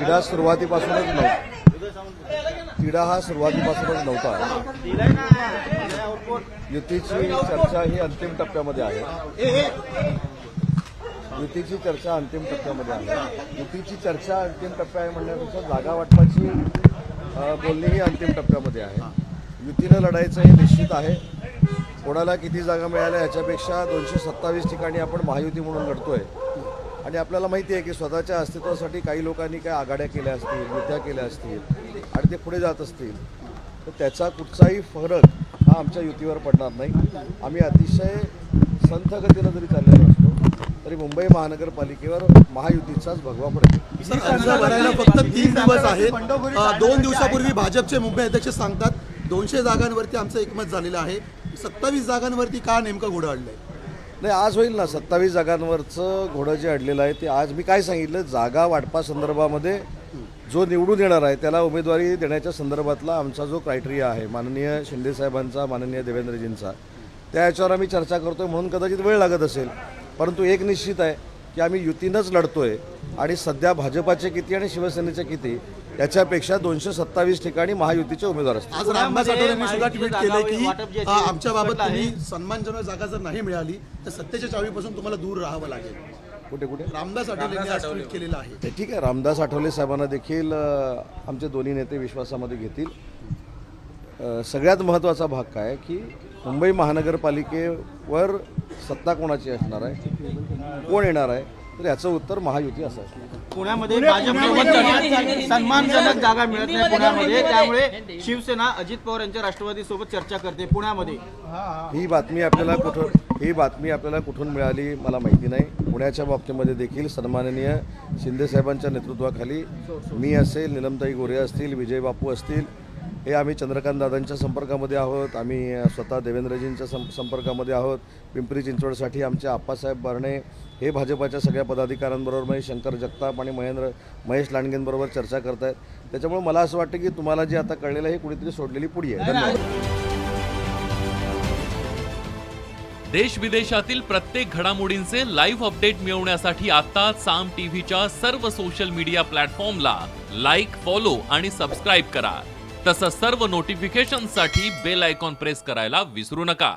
तिढा सुरुवातीपासूनच नव्हता. तिढा हा सुरुवातीपासूनच नव्हता. युतीची चर्चा ही अंतिम टप्प्यामध्ये आहे. युतीची चर्चा अंतिम टप्प्यामध्ये आहे. युतीची चर्चा अंतिम टप्प्या आहे म्हणण्यापेक्षा जागा वाटपाची बोलणी ही अंतिम टप्प्यामध्ये आहे. युतीनं लढायचं हे निश्चित आहे. कोणाला किती जागा मिळाल्या याच्यापेक्षा 227 ठिकाणी आपण महायुती म्हणून लढतोय. आणि आपल्याला माहिती आहे की स्वतःच्या अस्तित्वासाठी काही लोकांनी काय आघाड्या केल्या असतील, युत्या केल्या असतील आणि ते पुढे जात असतील तर त्याचा कुठचाही फरक हा आमच्या युतीवर पडणार नाही. आम्ही अतिशय संथ गतीनं जरी चाललेलो असतो तरी मुंबई महानगरपालिकेवर महायुतीचाच भगवा पडेल. अर्ज भरायला फक्त 3 दिवस आहेत. 2 दिवसापूर्वी भाजपचे मुंबई अध्यक्ष सांगतात 200 जागांवरती आमचं एकमत झालेलं आहे. 27 जागांवरती का नेमकं घोडं अडलंय? नाही, आज होईल ना. 27 जागांवरचं घोडं जे अडलेलं आहे ते आज मी काय सांगितलं, जागा वाटपा संदर्भामध्ये जो निवडून येणार आहे त्याला उमेदवारी देण्याच्या संदर्भातला आमचा जो क्रायटेरिया आहे माननीय शिंदेसाहेबांचा, माननीय देवेंद्रजींचा, त्या याच्यावर आम्ही चर्चा करतोय. म्हणून कदाचित वेळ लागत असेल, परंतु एक निश्चित आहे की आम्ही युतीनंच लढतोय. आणि सध्या भाजपाचे किती आणि शिवसेनेचे किती याच्यापेक्षा 227 ठिकाणी महायुतीचे उमेदवार असतात. आज रामदास आठवलेंनी सुद्धा ट्विट केलंय की आमच्या बाबत तुम्ही सन्मानजनक जागा जर नाही मिळाली तर सत्तेच्या चावीपासून तुम्हाला दूर राहावं लागेल. कुठे कुठे रामदास आठवलेंनी आज ट्विट केलेलं आहे. ठीक आहे, रामदास आठवले साहेबांना देखील आमचे दोन्ही नेते विश्वासामध्ये घेतील. सगळ्यात महत्त्वाचा भाग काय की मुंबई महानगरपालिकेवर सत्ता कोणाची असणार आहे, कोण येणार आहे, तर याचं उत्तर महायुती असं असणार. पुण्यामध्ये भाजपसोबत सन्मानजनक जागा मिळत नाही पुण्यामध्ये, त्यामुळे शिवसेना अजित पवार यांच्या राष्ट्रवादीसोबत चर्चा करते पुण्यामध्ये. ही बातमी आपल्याला कुठून मिळाली मला माहिती नाही. पुण्याच्या बाबतीमध्ये देखील सन्माननीय शिंदेसाहेबांच्या नेतृत्वाखाली मी असेल, नीलमताई गोरे असतील, विजय बापू असतील, हे आम्ही चंद्रकांत दादांच्या संपर्कामध्ये आहोत. आम्ही स्वतः देवेंद्रजींच्या संपर्कामध्ये आहोत. पिंपरी चिंचवडसाठी आमचे आप्पासाहेब बारणे हे भाजपाच्या सगळ्या पदाधिकाऱ्यांबरोबर शंकर जगताप आणि महेश लांडगेंबरोबर चर्चा करत आहेत. त्याच्यामुळे मला असं वाटतं की तुम्हाला जे आता कळलेलं आहे हे कुणीतरी सोडलेली पुडी आहे. धन्यवाद. देश विदेशातील प्रत्येक घडामोडींचे लाईव्ह अपडेट मिळवण्यासाठी आता साम टीव्हीच्या सर्व सोशल मीडिया प्लॅटफॉर्मला लाईक, फॉलो आणि सबस्क्राईब करा. तसंच सर्व नोटिफिकेशनसाठी बेल आयकॉन प्रेस करायला विसरू नका.